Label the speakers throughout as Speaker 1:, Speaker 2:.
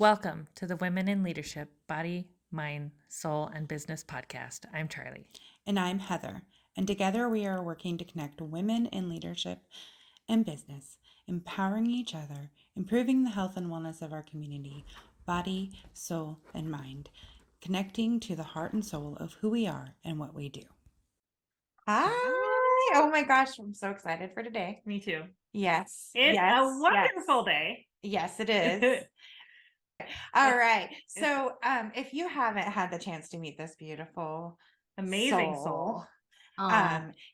Speaker 1: Welcome to the Women in Leadership Body, Mind, Soul, and Business podcast. I'm Charlie.
Speaker 2: And I'm Heather. And together we are working to connect women in leadership and business, empowering each other, improving the health and wellness of our community, body, soul, and mind, connecting to the heart and soul of who we are and what we do. Hi. Oh my gosh, I'm so excited for today.
Speaker 1: Me too.
Speaker 2: Yes.
Speaker 1: It's a wonderful day.
Speaker 2: Yes, it is. All right. So if you haven't had the chance to meet this beautiful,
Speaker 1: Amazing soul.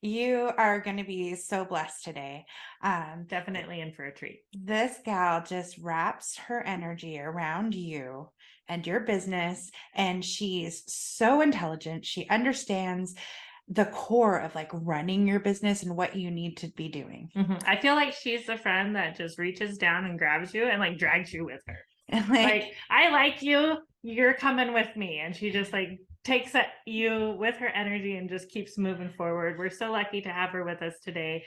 Speaker 2: You are going to be so blessed today.
Speaker 1: Definitely in for a treat.
Speaker 2: This gal just wraps her energy around you and your business, and she's so intelligent. She understands the core of like running your business and what you need to be doing.
Speaker 1: I feel like she's the friend that just reaches down and grabs you and like drags you with her. Like, I like you, you're coming with me. And she just like takes you with her energy and just keeps moving forward. We're so lucky to have her with us today.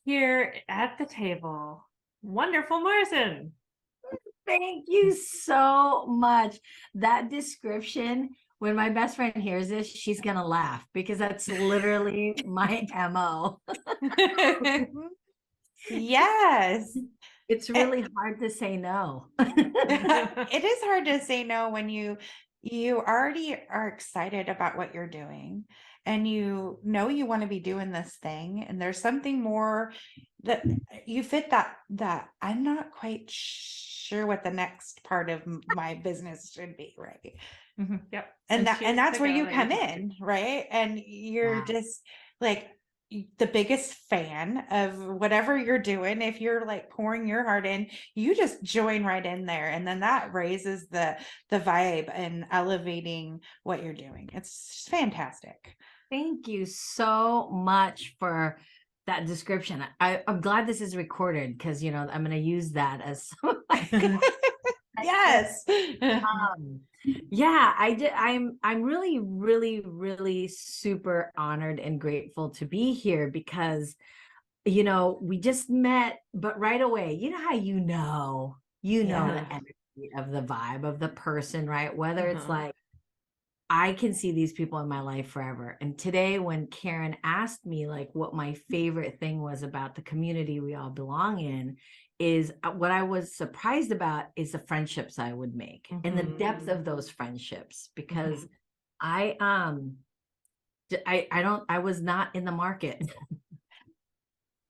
Speaker 1: Here at the table, wonderful Morrison.
Speaker 3: Thank you so much. That description, when my best friend hears this, she's going to laugh because that's literally my MO.
Speaker 2: Yes.
Speaker 3: It's really hard to say no.
Speaker 2: It is hard to say no when you already are excited about what you're doing and you know you want to be doing this thing, and there's something more that you fit that I'm not quite sure what the next part of my business should be, right?
Speaker 1: Yep.
Speaker 2: And that's where you come in, right? And you're just like the biggest fan of whatever you're doing. If you're like pouring your heart in, you just join right in there, and then that raises the vibe and elevating what you're doing. It's fantastic.
Speaker 3: Thank you so much for that description. I'm glad this is recorded because I'm going to use that as
Speaker 2: yes.
Speaker 3: Yeah, I did. I'm really, really, really super honored and grateful to be here because, we just met, but right away, you know how the energy of the vibe of the person, right? Whether it's like, I can see these people in my life forever. And today when Karen asked me like what my favorite thing was about the community we all belong in, is what I was surprised about is the friendships I would make and the depth of those friendships, because I was not in the market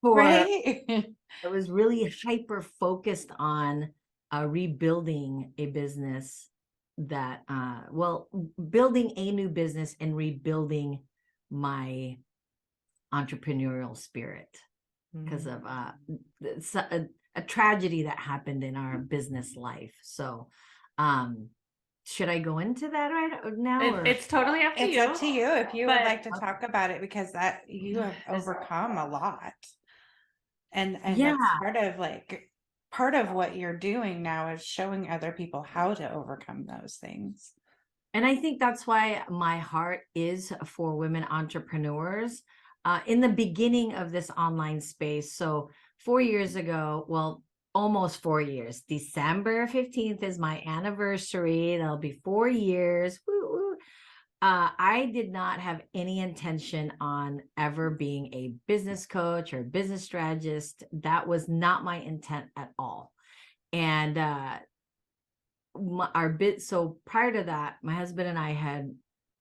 Speaker 3: for
Speaker 2: right.
Speaker 3: I was really hyper focused on rebuilding a business that building a new business and rebuilding my entrepreneurial spirit because of a tragedy that happened in our business life. So should I go into that right now?
Speaker 1: It's totally up to you.
Speaker 2: It's up to you if you would like to talk about it, because that you have overcome a lot. And that's part of what you're doing now is showing other people how to overcome those things.
Speaker 3: And I think that's why my heart is for women entrepreneurs. In the beginning of this online space, so 4 years ago, well, almost 4 years, December 15th is my anniversary. It'll be 4 years. Woo-woo. I did not have any intention on ever being a business coach or business strategist. That was not my intent at all. And so prior to that, my husband and I had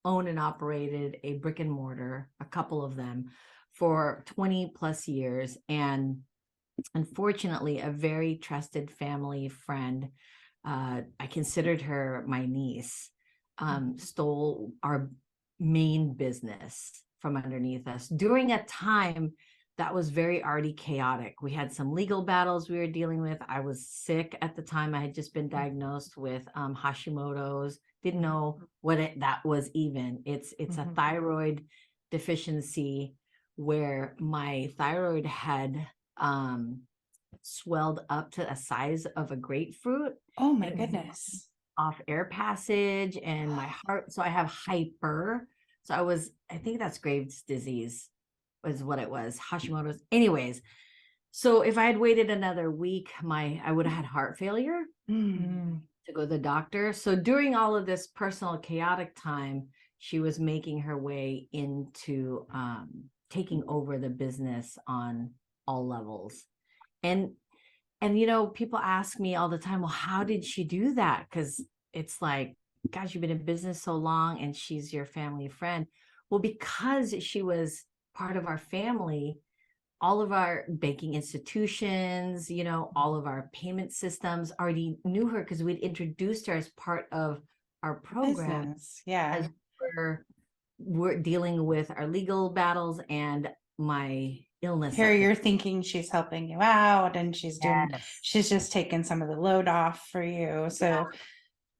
Speaker 3: owned and operated a brick and mortar, a couple of them, for 20 plus years. And unfortunately, a very trusted family friend, I considered her my niece, stole our main business from underneath us during a time that was very already chaotic. We had some legal battles we were dealing with. I was sick at the time. I had just been diagnosed with Hashimoto's. Didn't know what that was even. It's a thyroid deficiency where my thyroid had swelled up to the size of a grapefruit.
Speaker 2: Oh my goodness.
Speaker 3: Off air passage and my heart. So I have hyper. So I think that's Graves' disease is what it was. Hashimoto's. Anyways, So if I had waited another week, I would have had heart failure to go to the doctor. So during all of this personal chaotic time, she was making her way into taking over the business on all levels. And people ask me all the time, well, how did she do that? Because it's like, gosh, you've been in business so long and she's your family friend. Well, because she was part of our family, all of our banking institutions, all of our payment systems already knew her because we'd introduced her as part of our program.
Speaker 2: Business. Yeah.
Speaker 3: As we're dealing with our legal battles and my illness.
Speaker 2: Here you're thinking she's helping you out and she's just taking some of the load off for you. So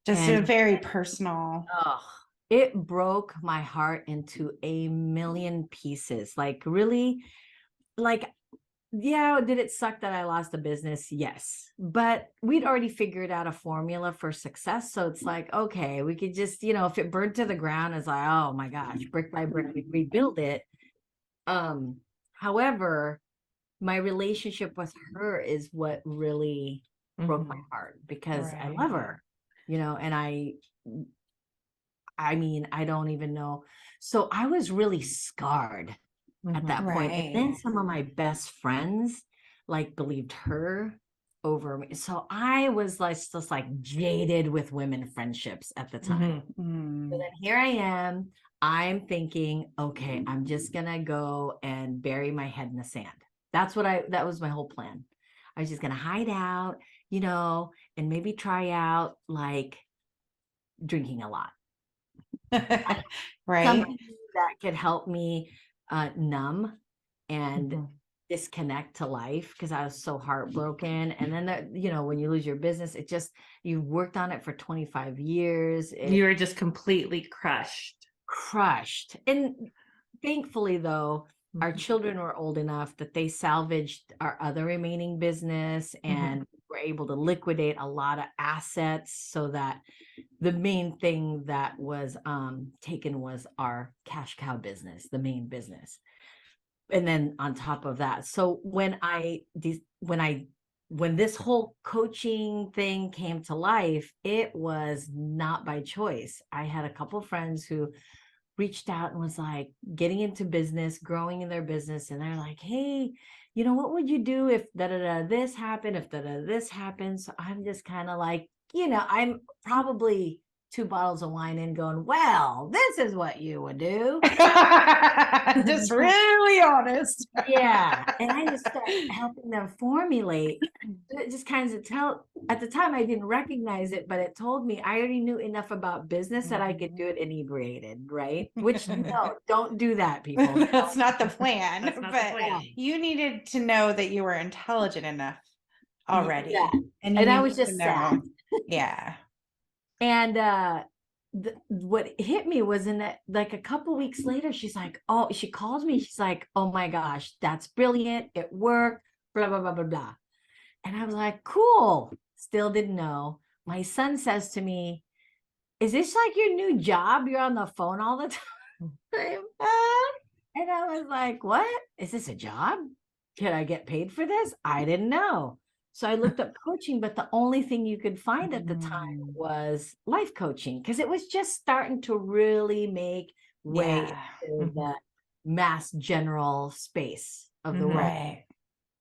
Speaker 2: just a very personal.
Speaker 3: It broke my heart into a million pieces. Like, really, like, yeah, did it suck that I lost the business? Yes. But we'd already figured out a formula for success. So it's like, okay, we could just, if it burned to the ground, it's like, oh my gosh, brick by brick, we rebuild it. However, my relationship with her is what really broke my heart, because I love her, and I mean, I don't even know. So I was really scarred at that point. And then some of my best friends believed her over me. So I was just jaded with women friendships at the time. So then here I am. I'm thinking, okay, I'm just gonna go and bury my head in the sand. That was my whole plan. I was just gonna hide out, and maybe try out drinking a lot. Something that could help me numb and disconnect to life, because I was so heartbroken. And then when you lose your business, you worked on it for 25 years.
Speaker 1: You were just completely crushed.
Speaker 3: And thankfully, though, our children were old enough that they salvaged our other remaining business and were able to liquidate a lot of assets, so that the main thing that was taken was our cash cow business, the main business. And then on top of that, so when this whole coaching thing came to life, it was not by choice. I had a couple of friends who reached out and was getting into business, growing in their business. And they're like, hey, what would you do if this happened, if this happened? So I'm just kind of I'm probably 2 bottles of wine in going, well, this is what you would do.
Speaker 2: Just really honest.
Speaker 3: Yeah. And I just started helping them formulate. It just kind of at the time I didn't recognize it, but it told me I already knew enough about business that I could do it inebriated, right? Which no, don't do that, people.
Speaker 2: That's not the plan.
Speaker 1: That's not
Speaker 2: but
Speaker 1: the plan.
Speaker 2: You needed to know that you were intelligent enough already.
Speaker 3: Yeah.
Speaker 2: And
Speaker 3: I was just sad.
Speaker 2: Yeah.
Speaker 3: And what hit me was in that, a couple weeks later, she's like, oh, she called me. She's like, oh my gosh, that's brilliant. It worked, blah, blah, blah, blah, blah. And I was like, cool. Still didn't know. My son says to me, is this your new job? You're on the phone all the time. And I was like, what? Is this a job? Can I get paid for this? I didn't know. So I looked up coaching, but the only thing you could find at the time was life coaching, because it was just starting to really make way into the mass general space of the world.
Speaker 2: Right.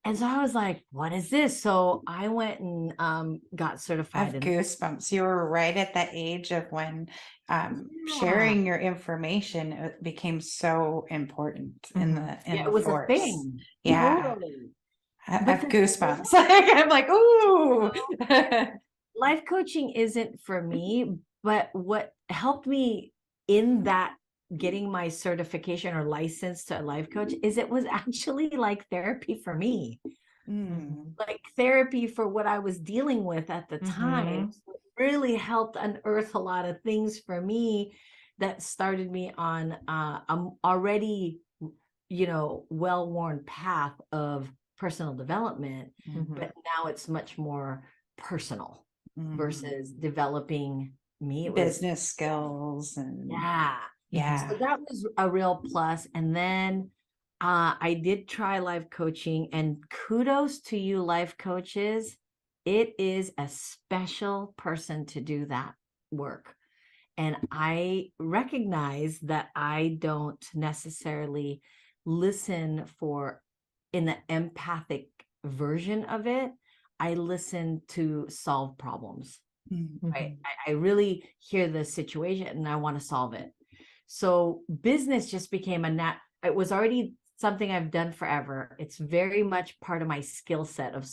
Speaker 3: And so I was like, what is this? So I went and got certified.
Speaker 2: I have goosebumps. You were right at that age of when sharing your information became so important in the
Speaker 3: it was
Speaker 2: force.
Speaker 3: A thing.
Speaker 2: Yeah.
Speaker 3: Totally.
Speaker 2: I have goosebumps. I'm like, ooh.
Speaker 3: Life coaching isn't for me, but what helped me in that getting my certification or license to a life coach is it was actually therapy for me. Therapy for what I was dealing with at the time. So it really helped unearth a lot of things for me that started me on already, well-worn path of personal development, but now it's much more personal versus developing me.
Speaker 2: Business skills and
Speaker 3: yeah. So that was a real plus. And then I did try life coaching, and kudos to you, life coaches. It is a special person to do that work. And I recognize that I don't necessarily listen for in the empathic version of it. I listen to solve problems, right? I really hear the situation and I want to solve it. So business just became it was already something I've done forever. It's very much part of my skill set of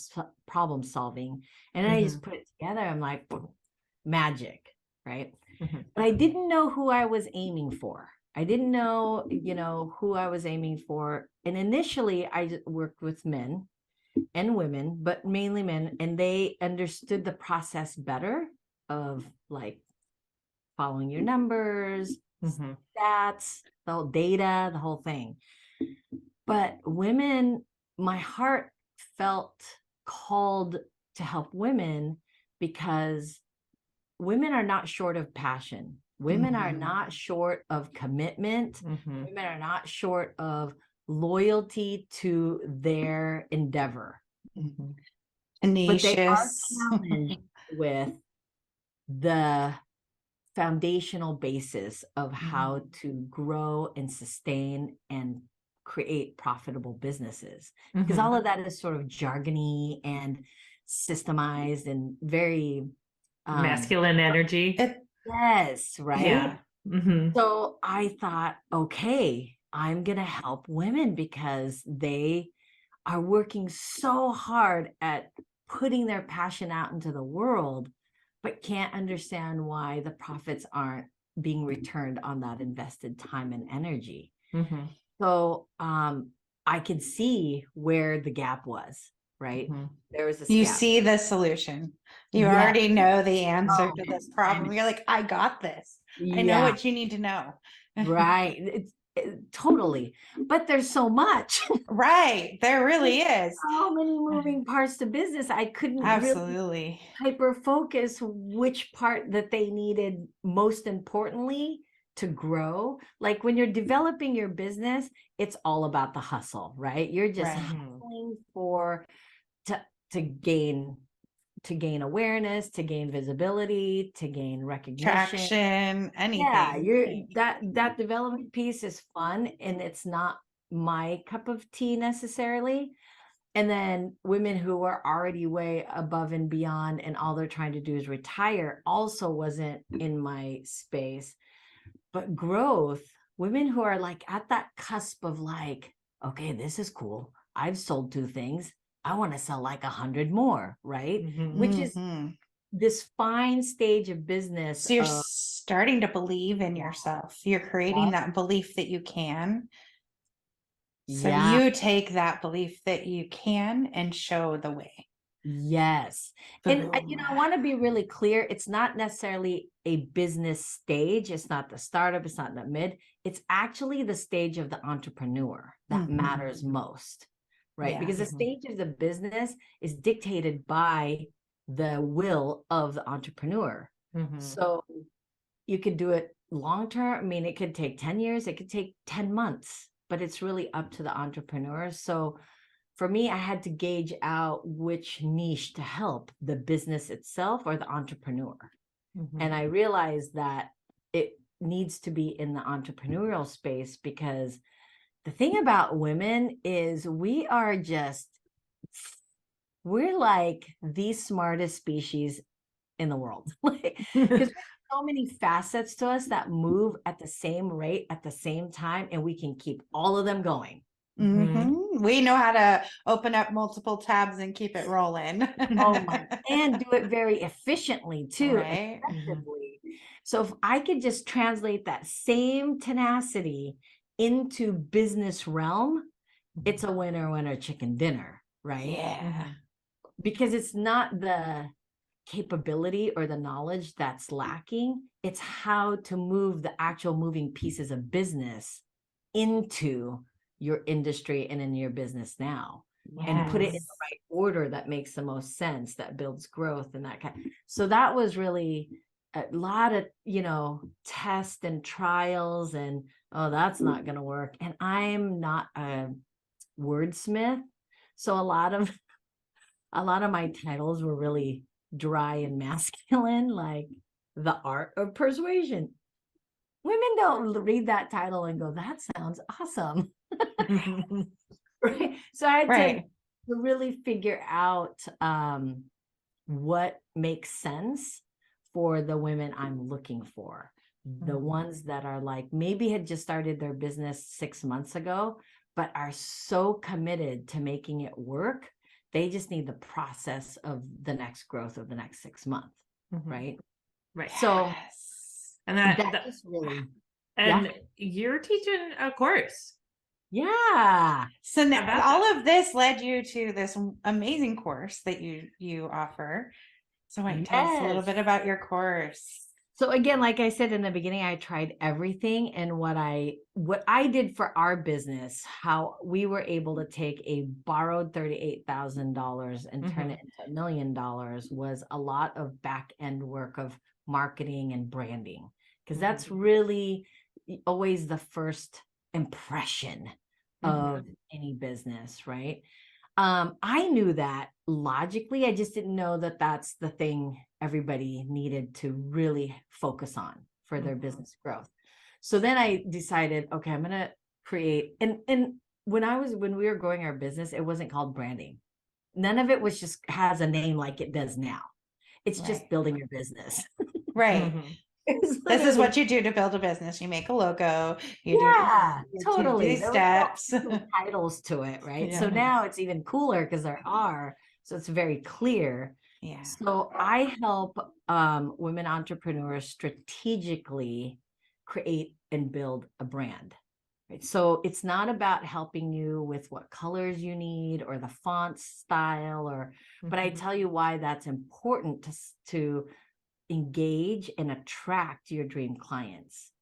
Speaker 3: problem solving. And then I just put it together. I'm like, magic, right? But I didn't know who I was aiming for. I didn't know, who I was aiming for. And initially I worked with men and women, but mainly men, and they understood the process better of like following your numbers, stats, the whole data, the whole thing. But women, my heart felt called to help women because women are not short of passion. Women are not short of commitment. Women are not short of loyalty to their endeavor. But they are challenged with the foundational basis of how to grow and sustain and create profitable businesses. Because all of that is sort of jargony and systemized and very
Speaker 1: masculine energy.
Speaker 3: Yes, right?
Speaker 1: Yeah.
Speaker 3: So I thought, okay, I'm going to help women because they are working so hard at putting their passion out into the world, but can't understand why the profits aren't being returned on that invested time and energy. So I could see where the gap was, right? There was a
Speaker 2: You
Speaker 3: gap.
Speaker 2: see the solution. You already know the answer to this problem. You're like, I got this. I know what you need to know.
Speaker 3: Right. Totally. But there's so much.
Speaker 2: Right. There really is.
Speaker 3: So many moving parts to business. I couldn't really hyper focus which part that they needed most importantly to grow. Like when you're developing your business, it's all about the hustle, right? You're just hustling to gain awareness, to gain visibility, to gain recognition,
Speaker 2: traction, anything.
Speaker 3: Yeah, that development piece is fun, and it's not my cup of tea necessarily. And then women who are already way above and beyond, and all they're trying to do is retire, also wasn't in my space. But growth, women who are like at that cusp of like, okay, this is cool. I've sold 2 things. I want to sell like 100 more, right? Which is this fine stage of business.
Speaker 2: So you're starting to believe in yourself. You're creating that belief that you can. So you take that belief that you can and show the way.
Speaker 3: Yes. And I want to be really clear. It's not necessarily a business stage. It's not the startup. It's not the mid. It's actually the stage of the entrepreneur that matters most, right? Because the stage of the business is dictated by the will of the entrepreneur. So you could do it long term. I mean, it could take 10 years. It could take 10 months, but it's really up to the entrepreneur. So for me, I had to gauge out which niche to help, the business itself or the entrepreneur. And I realized that it needs to be in the entrepreneurial space, because the thing about women is we're like the smartest species in the world. Because there's so many facets to us that move at the same rate at the same time, and we can keep all of them going.
Speaker 2: We know how to open up multiple tabs and keep it rolling.
Speaker 3: And do it very efficiently too,
Speaker 2: right?
Speaker 3: Effectively. So if I could just translate that same tenacity into business realm, it's a winner chicken dinner, right?
Speaker 2: Yeah.
Speaker 3: Because it's not the capability or the knowledge that's lacking. It's how to move the actual moving pieces of business into your industry and in your business now, and put it in the right order that makes the most sense, that builds growth and that kind. So that was really a lot of, test and trials and oh, that's not going to work. And I'm not a wordsmith. So a lot of my titles were really dry and masculine, like The Art of Persuasion. Women don't read that title and go, that sounds awesome. Right. So I had to really figure out what makes sense for the women I'm looking for. The ones that are like, maybe had just started their business 6 months ago, but are so committed to making it work. They just need the process of the next growth of the next 6 months. Right.
Speaker 1: Right.
Speaker 3: So,
Speaker 1: and
Speaker 3: that's really,
Speaker 1: and you're teaching a course.
Speaker 2: Yeah. So now all
Speaker 1: that.
Speaker 2: of this led you to this amazing course that you offer. So why don't you tell us a little bit about your course?
Speaker 3: So again, like I said in the beginning, I tried everything. And what I did for our business, how we were able to take a borrowed $38,000 and turn it into $1 million, was a lot of back end work of marketing and branding, because that's really always the first impression of any business, right? I knew that logically. I just didn't know that that's the thing everybody needed to really focus on for their business growth. So then I decided, okay, I'm going to create, and when we were growing our business, it wasn't called branding. None of it was just has a name like it does now. It's just building your business.
Speaker 2: Right. This is what you do to build a business. You make a logo. You
Speaker 3: totally.
Speaker 2: Do these steps.
Speaker 3: Titles to it, right? So now it's even cooler because there are. So it's very clear. Yeah. So I help women entrepreneurs strategically create and build a brand. Right? So it's not about helping you with what colors you need or the font style, or, but I tell you why that's important to engage and attract your dream clients.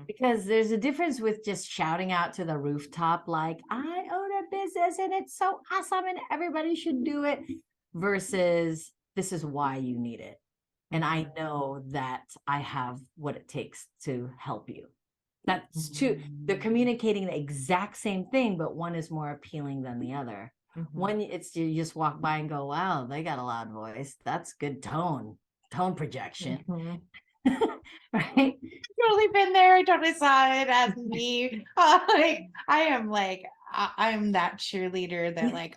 Speaker 3: Because there's a difference with just shouting out to the rooftop, like, I own a business and it's so awesome and everybody should do it, versus this is why you need it. And I know that I have what it takes to help you. That's true. They're communicating the exact same thing, but one is more appealing than the other. One, it's you just walk by and go, wow, they got a loud voice. That's good tone projection. Right?
Speaker 2: Totally been there. I totally saw it as me. I am that cheerleader that like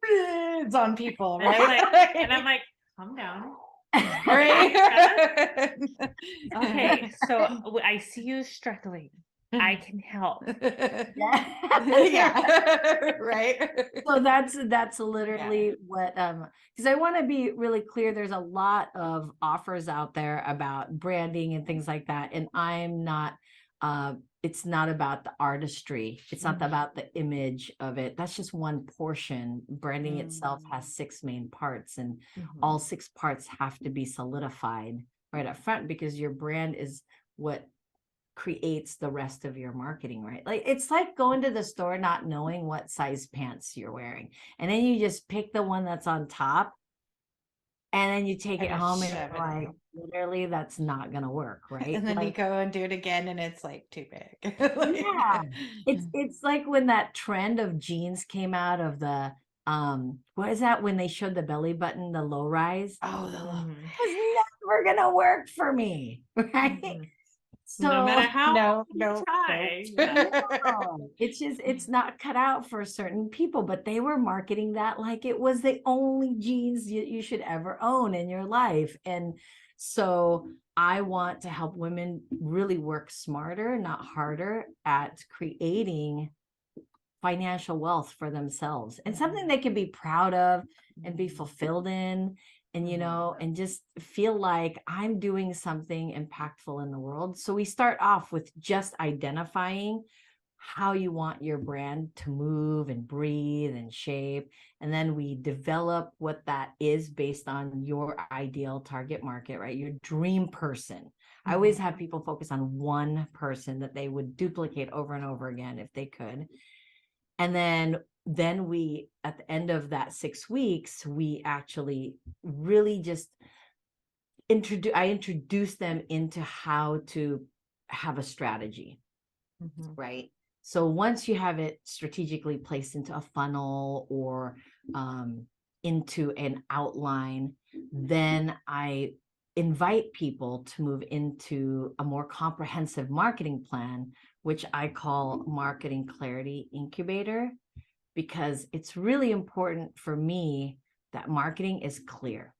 Speaker 2: rids on people, right?
Speaker 1: And I'm like, calm down.
Speaker 2: Right?
Speaker 1: Okay, so I see you struggling. I can help.
Speaker 2: Right.
Speaker 3: So that's literally what because I want to be really clear. There's a lot of offers out there about branding and things like that, and I'm not it's not about the artistry. It's not about the image of it. That's just one portion. Branding itself has 6 main parts, and all 6 parts have to be solidified right up front, because your brand is what creates the rest of your marketing, right? Like, it's like going to the store not knowing what size pants you're wearing, and then you just pick the one that's on top, and then you take it home and you're like, literally, that's not gonna work, right?
Speaker 2: And then you go and do it again and it's like too big.
Speaker 3: It's like when that trend of jeans came out of the what is that, when they showed the belly button, the low rise?
Speaker 2: Oh, the low rise.
Speaker 3: It's never gonna work for me, right?
Speaker 1: So no matter how
Speaker 2: no,
Speaker 1: try,
Speaker 3: it's not cut out for certain people, but they were marketing that like it was the only jeans you should ever own in your life. And so I want to help women really work smarter, not harder, at creating financial wealth for themselves, and something they can be proud of and be fulfilled in. And, and just feel like I'm doing something impactful in the world. So we start off with just identifying how you want your brand to move and breathe and shape. And then we develop what that is based on your ideal target market, right? Your dream person. I always have people focus on one person that they would duplicate over and over again if they could. And then we, at the end of that 6 weeks, we actually really just I introduce them into how to have a strategy,
Speaker 1: Mhm.
Speaker 3: right? So once you have it strategically placed into a funnel or into an outline, then I invite people to move into a more comprehensive marketing plan, which I call Marketing Clarity Incubator, because it's really important for me that marketing is clear.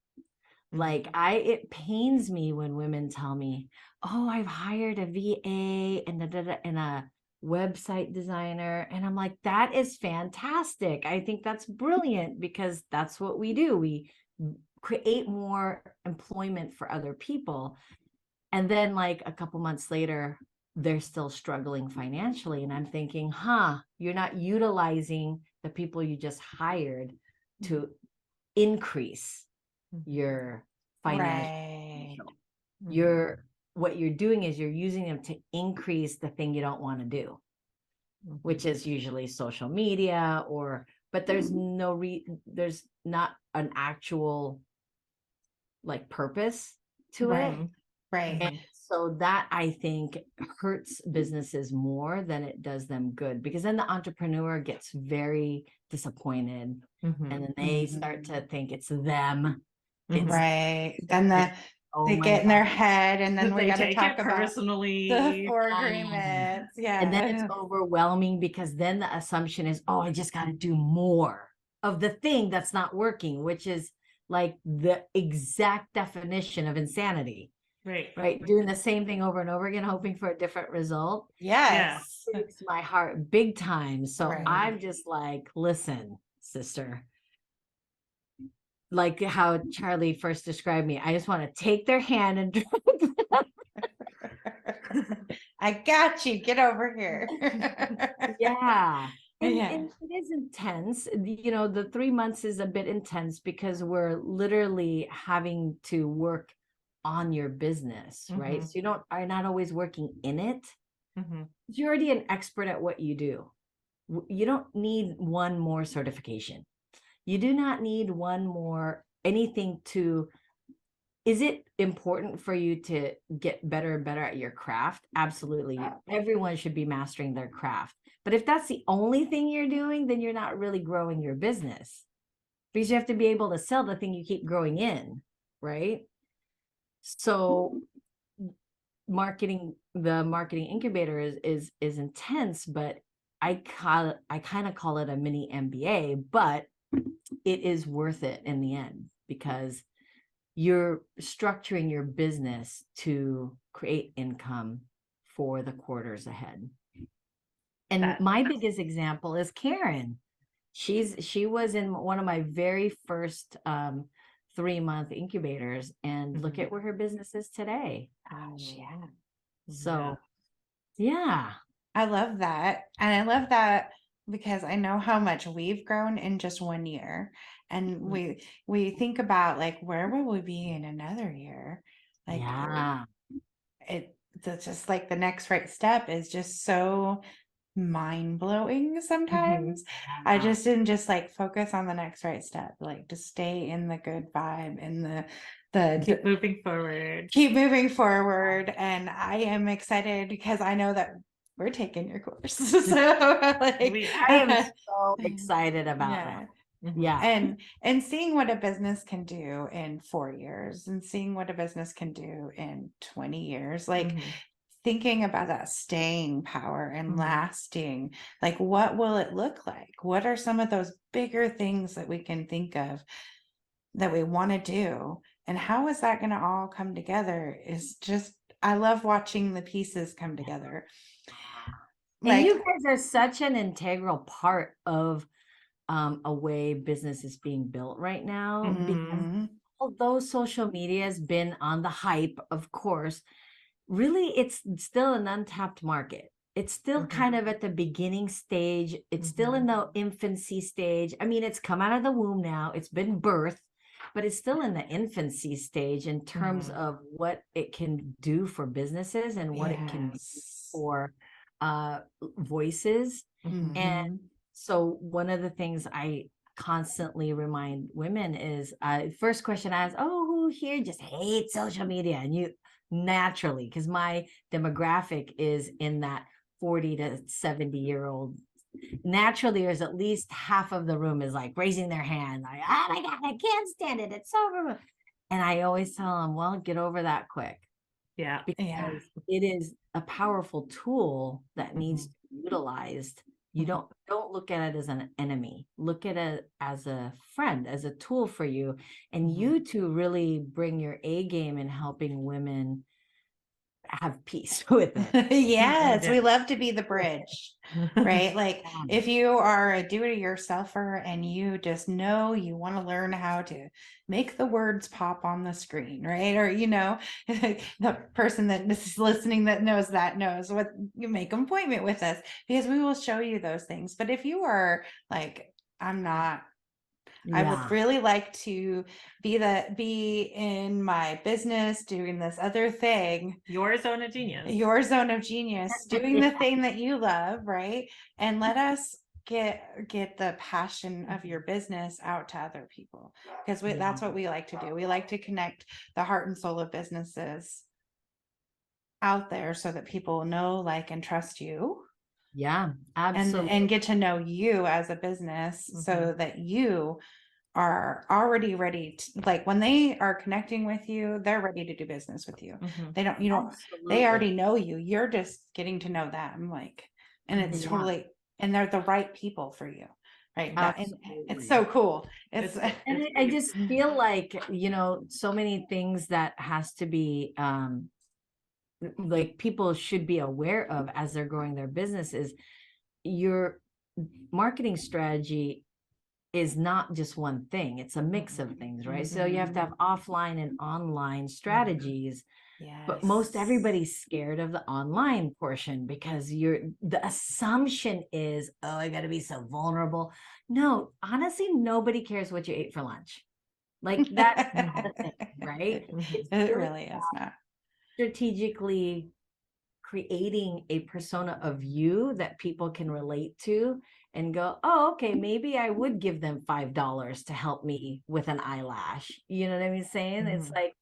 Speaker 3: Like it pains me when women tell me, oh, I've hired a VA and a website designer. And I'm like, that is fantastic. I think that's brilliant because that's what we do. We create more employment for other people. And then like a couple months later, they're still struggling financially. And I'm thinking, you're not utilizing the people you just hired to increase your financial.
Speaker 2: Right.
Speaker 3: What you're doing is you're using them to increase the thing you don't want to do, which is usually social media but there's there's not an actual like purpose to it.
Speaker 2: Right.
Speaker 3: And so that I think hurts businesses more than it does them good, because then the entrepreneur gets very disappointed and then they start to think it's them.
Speaker 2: Right. Then they
Speaker 3: my
Speaker 2: get in their
Speaker 3: God.
Speaker 2: head, and then we
Speaker 1: They
Speaker 2: got to
Speaker 1: take
Speaker 2: talk
Speaker 1: it
Speaker 2: about the
Speaker 1: personally.
Speaker 2: 4 agreements. Yeah.
Speaker 3: And then it's overwhelming because then the assumption is, oh, I just got to do more of the thing that's not working, which is like the exact definition of insanity. Right. Doing the same thing over and over again, hoping for a different result.
Speaker 2: Yes.
Speaker 3: It breaks my heart big time. So
Speaker 2: Right.
Speaker 3: I'm just like, listen, sister, like how Charlie first described me, I just want to take their hand and drag them.
Speaker 2: I got you. Get over here.
Speaker 3: Yeah. And
Speaker 2: Yeah.
Speaker 3: it is intense. You know, the 3 months is a bit intense because we're literally having to work on your business, right? So you are not always working in it. You're already an expert at what you do. You don't need one more certification. You do not need one more anything to. Is it important for you to get better and better at your craft? Absolutely. Everyone should be mastering their craft. But if that's the only thing you're doing, then you're not really growing your business, because you have to be able to sell the thing you keep growing in, right? So the marketing incubator is intense, but I kind of call it a mini MBA, but it is worth it in the end because you're structuring your business to create income for the quarters ahead. And my biggest example is Karen. She was in one of my very first 3-month incubators, and look at where her business is today.
Speaker 2: Yeah.
Speaker 3: So yeah.
Speaker 2: I love that. And I love that because I know how much we've grown in just 1 year. And we think about like, where will we be in another year? Like, it's just like the next right step is just so mind-blowing sometimes. I just didn't just like focus on the next right step, like just stay in the good vibe and the
Speaker 1: Keep moving forward.
Speaker 2: And I am excited because I know that we're taking your course. So like,
Speaker 3: I am so excited about that. Yeah.
Speaker 2: And seeing what a business can do in 4 years and seeing what a business can do in 20 years, like thinking about that staying power and lasting, like what will it look like? What are some of those bigger things that we can think of that we want to do? And how is that going to all come together? Is just, I love watching the pieces come together.
Speaker 3: And you guys are such an integral part of a way business is being built right now, because although social media has been on the hype, of course, really it's still an untapped market. It's still kind of at the beginning stage. It's still in the infancy stage. I mean, it's come out of the womb now. It's been birthed, but it's still in the infancy stage in terms of what it can do for businesses and what it can do for voices. And so one of the things I constantly remind women is first question I ask, oh, who here just hates social media? And naturally, because my demographic is in that 40 to 70-year-old. Naturally, there's at least half of the room is like raising their hand, like, oh my God, I can't stand it. It's so. And I always tell them, well, get over that quick.
Speaker 1: Yeah.
Speaker 3: Because it is a powerful tool that needs to be utilized. You don't look at it as an enemy. Look at it as a friend, as a tool for you. And you two really bring your A game in helping women have peace with it.
Speaker 2: Yes, we love to be the bridge, right? Like if you are a do-it-yourselfer and you just know you want to learn how to make the words pop on the screen, right? Or, you know, the person that is listening that knows what, you make an appointment with us because we will show you those things. But if you are like, I would really like to be in my business doing this other thing.
Speaker 1: Your zone of genius.
Speaker 2: Your zone of genius, doing the thing that you love, right? And let us get the passion of your business out to other people because that's what we like to do. We like to connect the heart and soul of businesses out there so that people know, like, and trust you.
Speaker 3: Yeah, absolutely.
Speaker 2: And get to know you as a business so that you are already ready to, like, when they are connecting with you, they're ready to do business with you. They don't, they already know you. You're just getting to know them, like, and it's totally, and they're the right people for you. Right. It's so cool. And
Speaker 3: I just feel like, you know, so many things that has to be, like people should be aware of as they're growing their businesses. Your marketing strategy is not just one thing. It's a mix of things, right? So you have to have offline and online strategies. But most everybody's scared of the online portion because the assumption is, oh, I got to be so vulnerable. No, honestly, nobody cares what you ate for lunch. Like that's the thing, right?
Speaker 2: It really is not.
Speaker 3: Strategically creating a persona of you that people can relate to and go, oh, okay, maybe I would give them $5 to help me with an eyelash. You know what I'm saying? It's like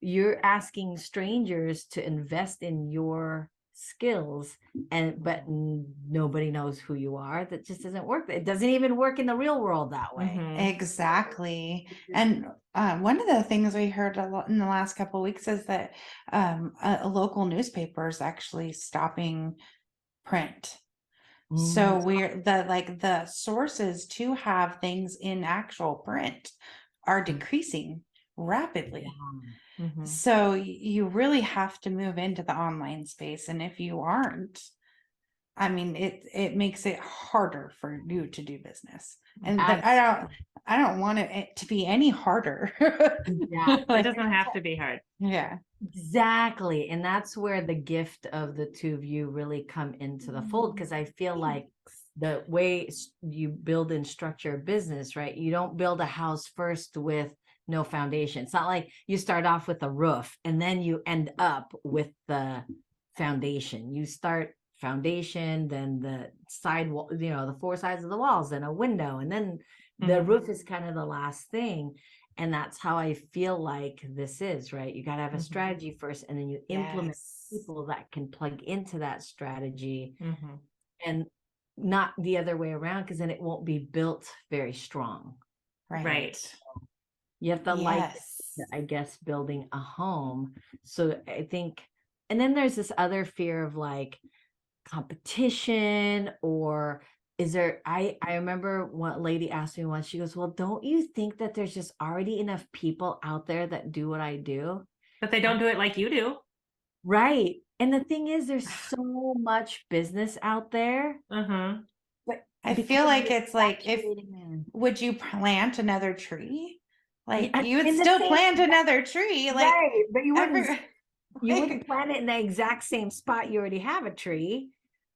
Speaker 3: you're asking strangers to invest in your skills, but nobody knows who you are. That just doesn't work. It doesn't even work in the real world that way.
Speaker 2: Exactly. And one of the things we heard a lot in the last couple of weeks is that a local newspaper is actually stopping print. So the sources to have things in actual print are decreasing rapidly. So you really have to move into the online space. And if you aren't, I mean, it makes it harder for you to do business. And I don't want it to be any harder.
Speaker 1: It doesn't have to be hard.
Speaker 2: Yeah.
Speaker 3: Exactly. And that's where the gift of the two of you really come into the fold. Because I feel like the way you build and structure a business, right? You don't build a house first with no foundation. It's not like you start off with a roof and then you end up with the foundation. You start foundation, then the side wall, you know, the four sides of the walls, then a window, and then the roof is kind of the last thing. And that's how I feel like this is, right? You got to have a strategy first, and then you implement people that can plug into that strategy and not the other way around, because then it won't be built very strong.
Speaker 1: Right.
Speaker 3: You have to like, I guess, building a home. So I think, and then there's this other fear of like competition, or is there, I remember one lady asked me once, she goes, well, don't you think that there's just already enough people out there that do what I do?
Speaker 1: But they don't do it like you do.
Speaker 3: Right. And the thing is, there's so much business out there.
Speaker 2: But I feel like it's like, would you plant another tree? Like you would still plant another tree. Like,
Speaker 3: right, but you wouldn't plant it in the exact same spot you already have a tree.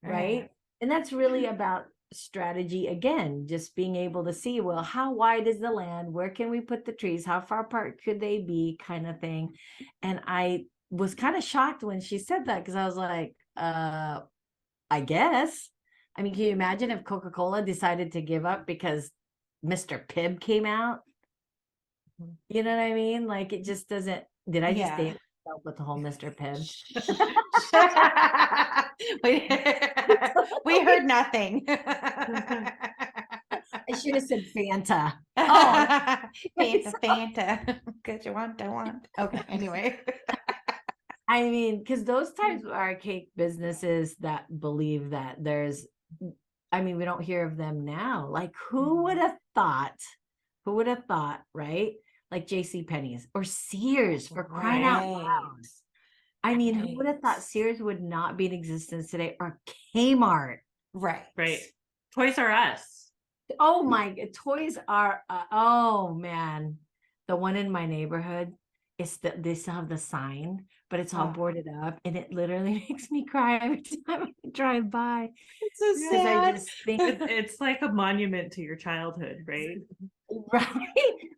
Speaker 3: Right. And that's really about strategy again, just being able to see, well, how wide is the land, where can we put the trees, how far apart could they be, kind of thing. And I was kind of shocked when she said that, because I was like, I guess, I mean, can you imagine if Coca-Cola decided to give up because Mr. Pibb came out? You know what I mean? Like, it just doesn't, did I just say with the whole Mr. Pibb.
Speaker 2: we heard nothing.
Speaker 3: I should have said Fanta.
Speaker 2: Oh, Fanta. Because you want, don't want. Okay, anyway.
Speaker 3: I mean, because those types of archaic businesses that believe that there's, I mean, we don't hear of them now. Like, who would have thought? Who would have thought, right? Like J.C. Penney's or Sears, for crying out loud. I mean, who would have thought Sears would not be in existence today, or Kmart?
Speaker 2: Right.
Speaker 1: Toys R Us.
Speaker 3: Oh my, Toys R oh man, the one in my neighborhood is that they still have the sign, but it's all boarded up, and it literally makes me cry every time I drive by.
Speaker 2: It's so sad.
Speaker 3: I just think
Speaker 1: It's like a monument to your childhood, right?
Speaker 3: right.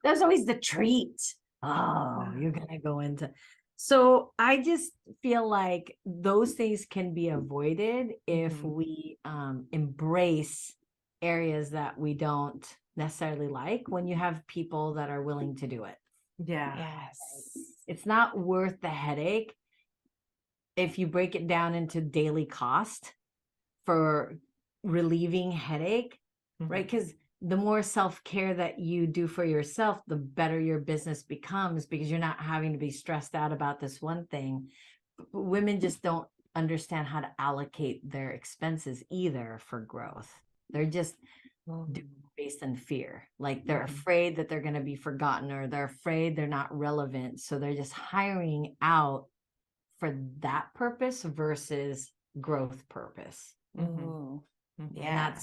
Speaker 3: There's always the treat. Oh, you're gonna go into. So I just feel like those things can be avoided if we embrace areas that we don't necessarily like when you have people that are willing to do it.
Speaker 1: Yeah.
Speaker 2: Yes.
Speaker 3: It's not worth the headache if you break it down into daily cost for relieving headache, right? Because the more self-care that you do for yourself, the better your business becomes, because you're not having to be stressed out about this one thing. But women just don't understand how to allocate their expenses either for growth. They're just based in fear. Like they're afraid that they're going to be forgotten, or they're afraid they're not relevant. So they're just hiring out for that purpose versus growth purpose.
Speaker 2: Yeah.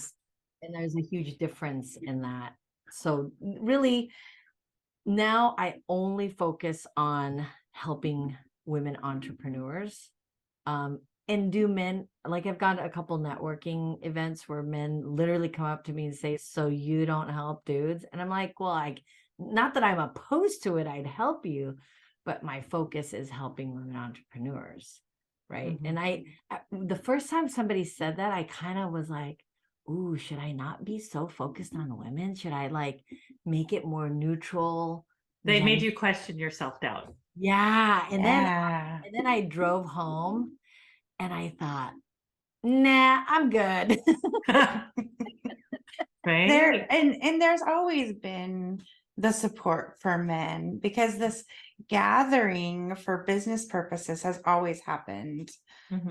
Speaker 3: And there's a huge difference in that. So really now I only focus on helping women entrepreneurs. And do men, like I've gone to a couple networking events where men literally come up to me and say, so you don't help dudes? And I'm like, well, not that I'm opposed to it, I'd help you, but my focus is helping women entrepreneurs, right? And the first time somebody said that, I kind of was like, ooh, should I not be so focused on women? Should I like make it more neutral?
Speaker 1: They made you question your self-doubt.
Speaker 3: Yeah. And then I drove home and I thought, nah, I'm good.
Speaker 2: Right. And there's always been the support for men, because this gathering for business purposes has always happened.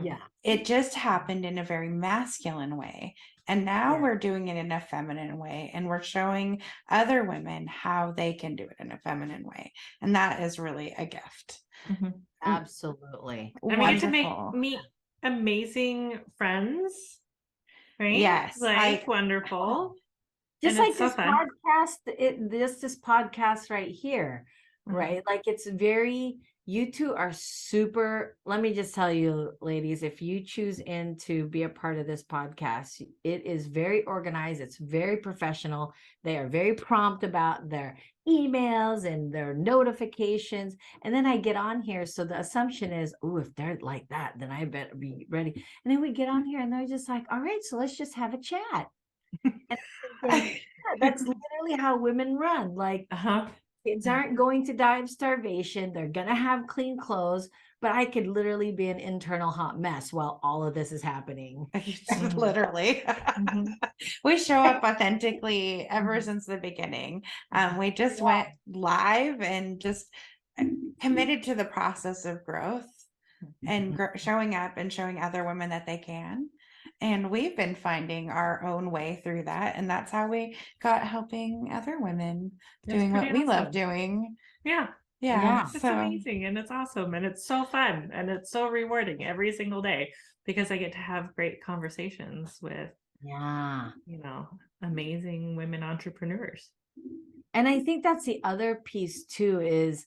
Speaker 3: Yeah.
Speaker 2: It just happened in a very masculine way. And now we're doing it in a feminine way, and we're showing other women how they can do it in a feminine way. And that is really a gift.
Speaker 3: Absolutely.
Speaker 1: I mean, you get to meet amazing friends, right?
Speaker 2: Yes.
Speaker 1: Like wonderful.
Speaker 3: Just like this podcast, this podcast right here, right? Like it's very, you two are super, let me just tell you, ladies, if you choose in to be a part of this podcast, it is very organized. It's very professional. They are very prompt about their emails and their notifications. And then I get on here. So the assumption is, oh, if they're like that, then I better be ready. And then we get on here and they're just like, all right, so let's just have a chat. That's literally how women run. Like kids aren't going to die of starvation. They're gonna have clean clothes, but I could literally be an internal hot mess while all of this is happening.
Speaker 2: Literally. We show up authentically ever since the beginning. We just went live and just committed to the process of growth and showing up and showing other women that they can. And we've been finding our own way through that. And that's how we got helping other women doing what we love doing.
Speaker 1: Yeah. It's amazing. And it's awesome. And it's so fun. And it's so rewarding every single day, because I get to have great conversations with, amazing women entrepreneurs.
Speaker 3: And I think that's the other piece too, is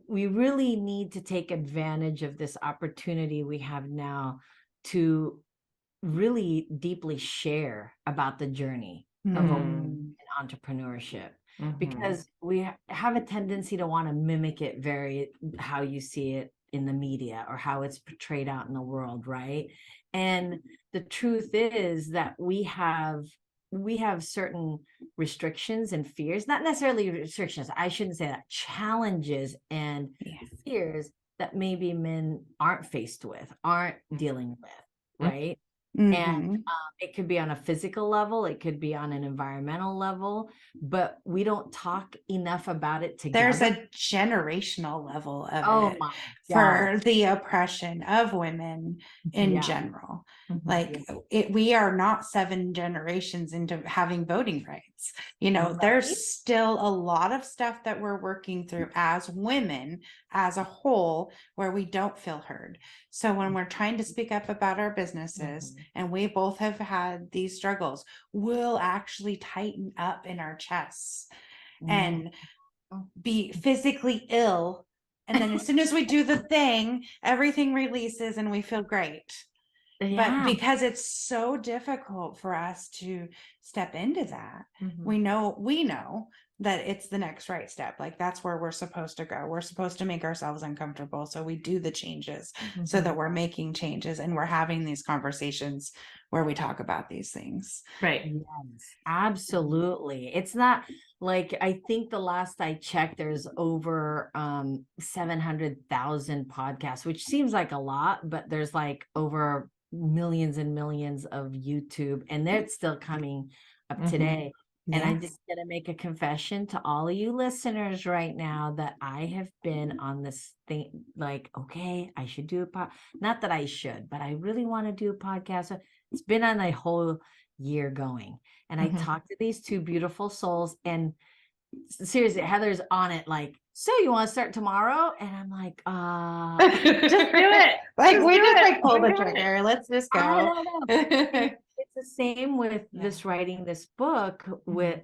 Speaker 3: we really need to take advantage of this opportunity we have now to really deeply share about the journey of a woman in entrepreneurship, because we have a tendency to want to mimic it how you see it in the media or how it's portrayed out in the world, right? And the truth is that we have certain restrictions and fears, not necessarily restrictions, I shouldn't say that, challenges and fears that maybe men aren't faced with, aren't dealing with, right?
Speaker 2: Mm-hmm.
Speaker 3: And it could be on a physical level, it could be on an environmental level, but we don't talk enough about it together.
Speaker 2: There's a generational level of
Speaker 3: Oh
Speaker 2: it
Speaker 3: my
Speaker 2: for
Speaker 3: gosh.
Speaker 2: the oppression of women in
Speaker 3: Yeah.
Speaker 2: general.
Speaker 1: Mhm.
Speaker 2: Like we are not 7 generations into having voting rights. You know,
Speaker 3: Right.
Speaker 2: there's still a lot of stuff that we're working through as women as a whole where we don't feel heard. So when we're trying to speak up about our businesses, and we both have had these struggles, we'll actually tighten up in our chests and be physically ill. And then as soon as we do the thing, everything releases and we feel great.
Speaker 3: Yeah.
Speaker 2: But because it's so difficult for us to step into that,
Speaker 1: Mhm.
Speaker 2: we know that it's the next right step. Like that's where we're supposed to go. We're supposed to make ourselves uncomfortable. So we do the changes so that we're making changes and we're having these conversations where we talk about these things.
Speaker 1: Right.
Speaker 3: Yes, absolutely. It's not like, I think the last I checked, there's over 700,000 podcasts, which seems like a lot, but there's like over millions and millions of YouTube, and they're still coming up today. And I'm just gonna make a confession to all of you listeners right now that I have been on this thing, like, okay, I should do not that I should, but I really want to do a podcast. It's been on a whole year going, and I talked to these 2 beautiful souls, and seriously, Heather's on it like, so you want to start tomorrow? And I'm like,
Speaker 1: Just do it.
Speaker 2: Like
Speaker 1: Just
Speaker 2: we
Speaker 1: do
Speaker 2: just
Speaker 1: it.
Speaker 2: like pull the
Speaker 1: We're doing it.
Speaker 2: trigger. Let's just
Speaker 3: I
Speaker 2: go.
Speaker 3: don't know. It's the same with
Speaker 2: Yeah.
Speaker 3: this writing this book with,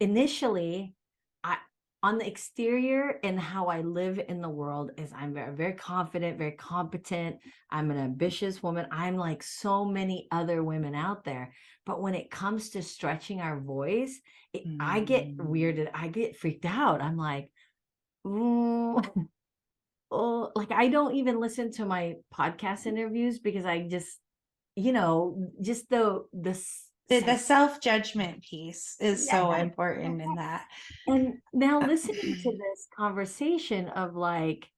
Speaker 3: initially on the exterior and how I live in the world is I'm very, very confident, very competent. I'm an ambitious woman. I'm like so many other women out there. But when it comes to stretching our voice, I get weirded. I get freaked out. I'm like, ooh, oh, like I don't even listen to my podcast interviews because I just, just
Speaker 2: The self-judgment piece is so
Speaker 3: Yeah.
Speaker 2: important in that.
Speaker 3: And now listening to this conversation of like,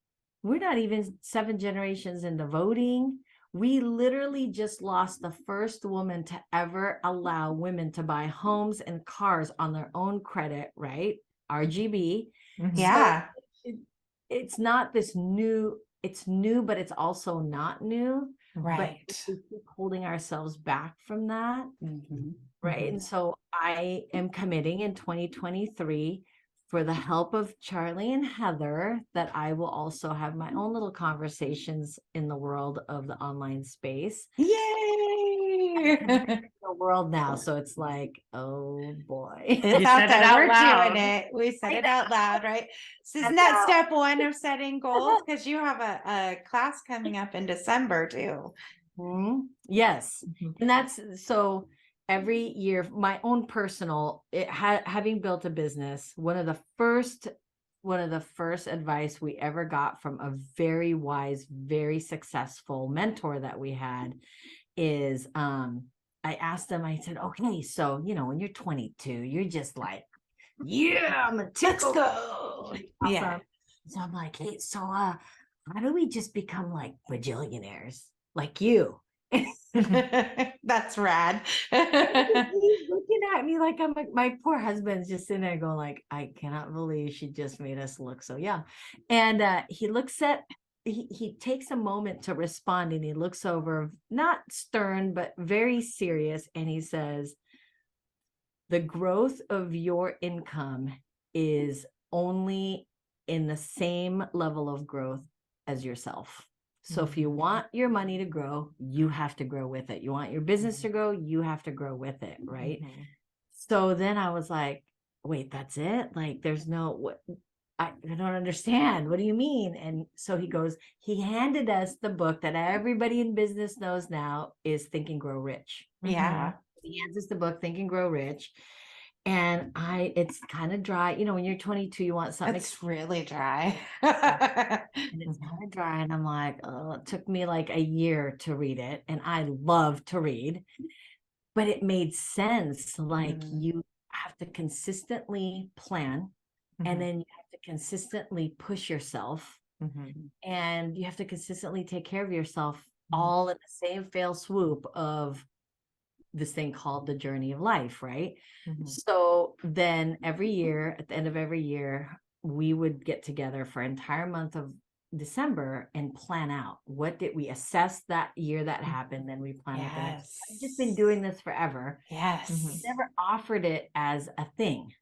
Speaker 3: we're not even 7 generations into voting. We literally just lost the first woman to ever allow women to buy homes and cars on their own credit, right? RGB.
Speaker 2: Yeah.
Speaker 3: So it's not this new, it's new, but it's also not new.
Speaker 2: Right.
Speaker 3: But we keep holding ourselves back from that.
Speaker 2: Mhm.
Speaker 3: Right. And so I am committing in 2023 for the help of Charlie and Heather that I will also have my own little conversations in the world of the online space.
Speaker 2: Yay!
Speaker 3: The world now. So it's like, oh boy.
Speaker 2: It's
Speaker 1: You
Speaker 2: out
Speaker 1: said it
Speaker 2: there.
Speaker 1: out
Speaker 2: We're
Speaker 1: loud.
Speaker 2: doing it. We said
Speaker 3: I
Speaker 2: it out loud, right? So isn't that step 1 of setting goals? Because you have a class coming up in December too.
Speaker 3: Yes. And that's so every year, my own personal, having built a business, one of the first advice we ever got from a very wise, very successful mentor that we had is, I asked him, I said, okay, so, when you're 22, you're just like, yeah, I'm gonna
Speaker 2: Let's go. Yeah.
Speaker 3: So I'm like, hey, so, how do we just become like bajillionaires like you?
Speaker 2: That's rad.
Speaker 3: He's looking at me like I'm like, my poor husband's just sitting there going like, I cannot believe she just made us look so young. And he takes a moment to respond, and he looks over, not stern, but very serious. And he says, the growth of your income is only in the same level of growth as yourself. So if you want your money to grow, you have to grow with it. You want your business to grow, you have to grow with it, right? So then I was like, wait, that's it? Like there's no, I don't understand. What do you mean? And so he handed us the book that everybody in business knows now is Think and Grow Rich.
Speaker 2: Yeah.
Speaker 3: He hands us the book, Think and Grow Rich. And it's kind of dry. When you're 22, you want something.
Speaker 2: It's really dry.
Speaker 3: And it's kind of dry. And I'm like, oh, it took me like a year to read it. And I love to read, but it made sense. Like you have to consistently plan, and then you have to to consistently push yourself,
Speaker 2: Mm-hmm.
Speaker 3: and you have to consistently take care of yourself,
Speaker 2: Mhm.
Speaker 3: all in the same fail swoop of this thing called the journey of life, right?
Speaker 2: Mhm.
Speaker 3: So then every year, at the end of every year, we would get together for an entire month of December and plan out what did we assess that year that happened. Then we plan out the next. I've just been doing this forever.
Speaker 2: Yes.
Speaker 3: Never offered it as a thing,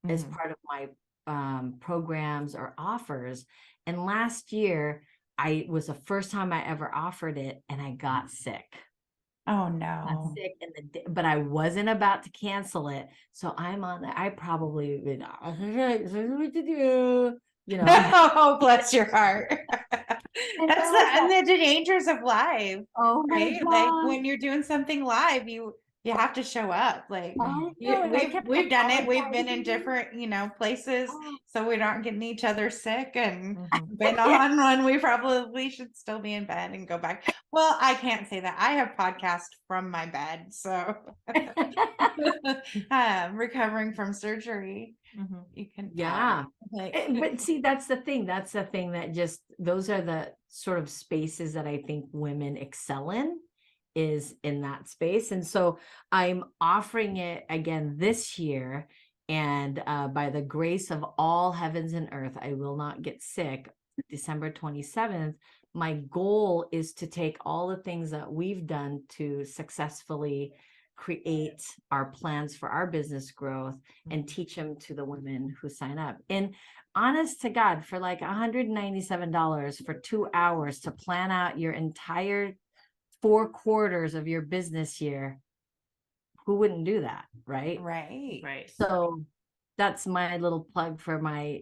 Speaker 3: as
Speaker 2: Mhm.
Speaker 3: part of my programs or offers. And last year, I was the first time I ever offered it, and I got sick.
Speaker 2: Oh
Speaker 3: Got
Speaker 2: no.
Speaker 3: sick but I wasn't about to cancel it. So I'm on that. I probably would, what to do,
Speaker 2: Oh, bless your heart.
Speaker 3: And
Speaker 2: That's the dangers of live,
Speaker 3: oh my
Speaker 2: right? Like
Speaker 3: God.
Speaker 2: when you're doing something live, you have to show up. Like
Speaker 3: I know, and I kept
Speaker 2: we've done it. We've been in
Speaker 3: apologizing.
Speaker 2: different places,
Speaker 3: Oh,
Speaker 2: so we aren't getting each other sick and been
Speaker 3: yeah.
Speaker 2: on when we probably should still be in bed and go back. Well, I can't say that. I have podcast from my bed, so recovering from surgery. You can
Speaker 3: Yeah.
Speaker 2: like
Speaker 3: But see, that's the thing. That's the thing that just, those are the sort of spaces that I think women excel in, is in that space. And so I'm offering it again this year. And by the grace of all heavens and earth, I will not get sick. December 27th, my goal is to take all the things that we've done to successfully create our plans for our business growth and teach them to the women who sign up. And honest to God, for like $197 for 2 hours to plan out your entire 4 quarters of your business year, who wouldn't do that, right?
Speaker 1: Right.
Speaker 3: So that's my little plug for my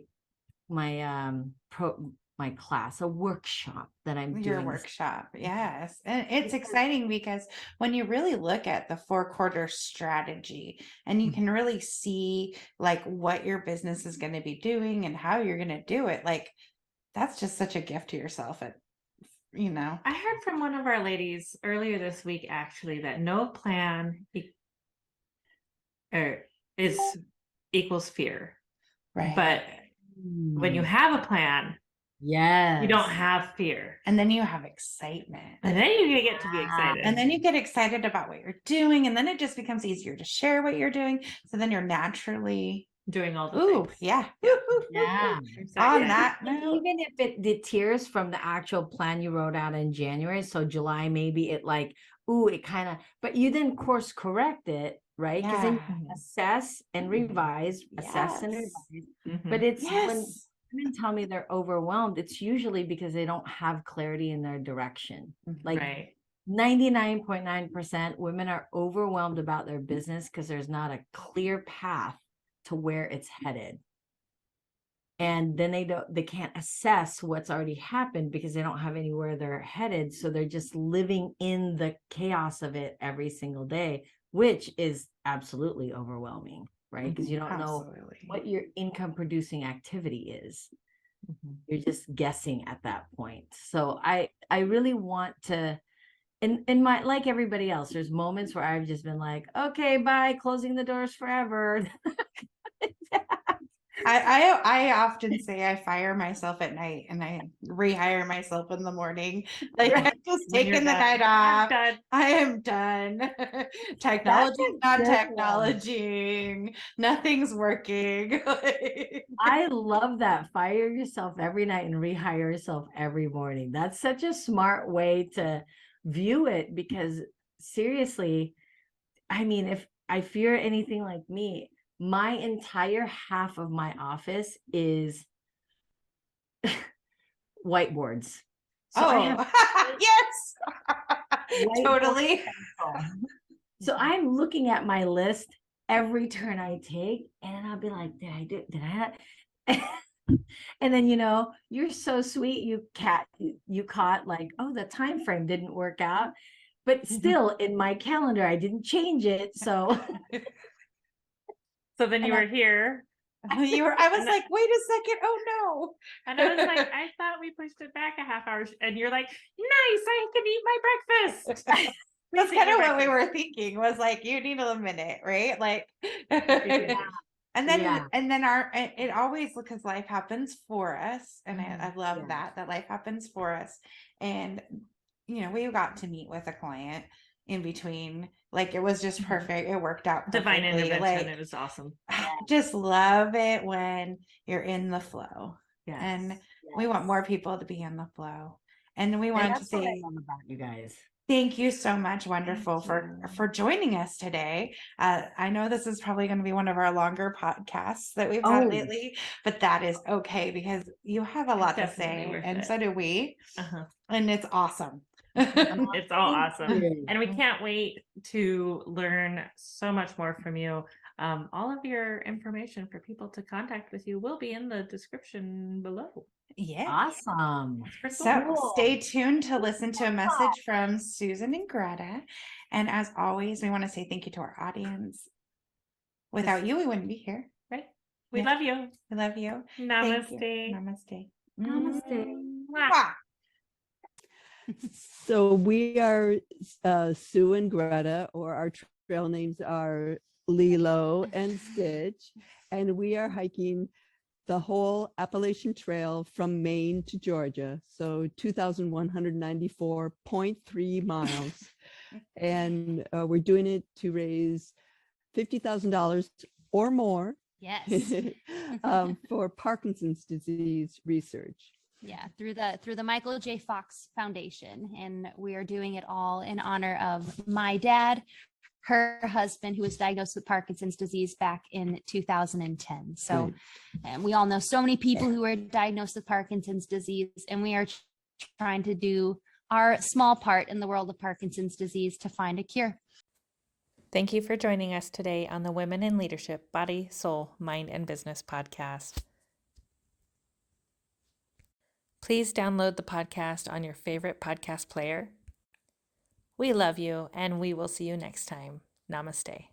Speaker 3: class, a workshop that I'm doing.
Speaker 2: Your
Speaker 3: this-
Speaker 2: workshop. Yes. And it's exciting because when you really look at the 4-quarter strategy and you can really see like what your business is going to be doing and how you're going to do it, like that's just such a gift to yourself.
Speaker 1: I heard from one of our ladies earlier this week, actually, that no plan is equals fear.
Speaker 2: Right.
Speaker 1: But when you have a plan,
Speaker 3: yes,
Speaker 1: you don't have fear.
Speaker 2: And then you have excitement.
Speaker 1: And then you get to be excited.
Speaker 2: And then you get excited about what you're doing. And then it just becomes easier to share what you're doing. So then you're naturally
Speaker 1: doing all the
Speaker 2: ooh,
Speaker 1: things.
Speaker 2: yeah.
Speaker 3: yeah.
Speaker 2: On that
Speaker 3: And
Speaker 2: note,
Speaker 3: even if it deters from the actual plan you wrote out in January, so July, maybe it like, ooh, it kind of, but you then course correct it, right? Because then you assess and revise, assess and revise. But it's when women tell me they're overwhelmed, it's usually because they don't have clarity in their direction. Like 99.9% women are overwhelmed about their business because there's not a clear path to where it's headed. And then they can't assess what's already happened because they don't have anywhere they're headed. So they're just living in the chaos of it every single day, which is absolutely overwhelming, right? Because you don't know what your income producing activity is. You're just guessing at that point. So I really want to, in my, like everybody else, there's moments where I've just been like, okay, bye, closing the doors forever.
Speaker 2: I often say I fire myself at night and I rehire myself in the morning. Like I'm just taking the night off. I am done. Technology's not technology. Nothing's working.
Speaker 3: I love that. Fire yourself every night and rehire yourself every morning. That's such a smart way to view it, because seriously, I mean, if I fear anything like me, my entire half of my office is whiteboards. So I have
Speaker 2: yes, totally.
Speaker 3: So I'm looking at my list every turn I take, and I'll be like, did I and then you're so sweet, you caught like, oh, the time frame didn't work out, but still in my calendar I didn't change it. So
Speaker 1: then you were here.
Speaker 2: I was like, wait a second. Oh no.
Speaker 1: And I was like, I thought we pushed it back a half hour. And you're like, nice, I can eat my breakfast.
Speaker 2: That's kind of what we were thinking, was like, you need a minute, right? Like And then
Speaker 3: Yeah.
Speaker 2: it always, because life happens for us. And I love
Speaker 3: Yeah.
Speaker 2: that life happens for us. And, we got to meet with a client in between. Like, it was just perfect. It worked out
Speaker 1: Divine
Speaker 2: perfectly.
Speaker 1: intervention.
Speaker 2: Like,
Speaker 1: It was awesome.
Speaker 2: just love it when you're in the flow.
Speaker 3: Yes.
Speaker 2: And we want more people to be in the flow. And we
Speaker 3: And
Speaker 2: wanted to
Speaker 3: that's what I
Speaker 2: say
Speaker 3: love about you guys.
Speaker 2: thank you so much, wonderful, for joining us today. I know this is probably going to be one of our longer podcasts that we've had lately, but that is okay because you have a lot to say, and so do we. And it's awesome.
Speaker 1: It's all awesome.
Speaker 3: you.
Speaker 1: And we can't wait to learn so much more from you. All of your information for people to contact with you will be in the description below.
Speaker 2: Yeah.
Speaker 3: Awesome.
Speaker 2: So
Speaker 3: Cool.
Speaker 2: stay tuned to listen to a message from Susan and Greta. And as always, we want to say thank you to our audience. Without you, we wouldn't be here.
Speaker 1: Right? We
Speaker 2: Yeah.
Speaker 1: love you.
Speaker 2: We love you.
Speaker 1: Namaste.
Speaker 2: Thank you. Namaste.
Speaker 3: Namaste.
Speaker 1: Mwah.
Speaker 4: So we are Sue and Greta, or our trail names are Lilo and Stitch, and we are hiking the whole Appalachian Trail from Maine to Georgia, so 2,194.3 miles. And we're doing it to raise $50,000 or more
Speaker 5: Yes.
Speaker 4: for Parkinson's disease research.
Speaker 5: Yeah, through the Michael J. Fox Foundation. And we are doing it all in honor of my dad, her husband, who was diagnosed with Parkinson's disease back in 2010. So
Speaker 4: Right.
Speaker 5: and we all know so many people who are diagnosed with Parkinson's disease, and we are trying to do our small part in the world of Parkinson's disease to find a cure.
Speaker 1: Thank you for joining us today on the Women in Leadership Body, Soul, Mind, and Business podcast. Please download the podcast on your favorite podcast player. We love you, and we will see you next time. Namaste.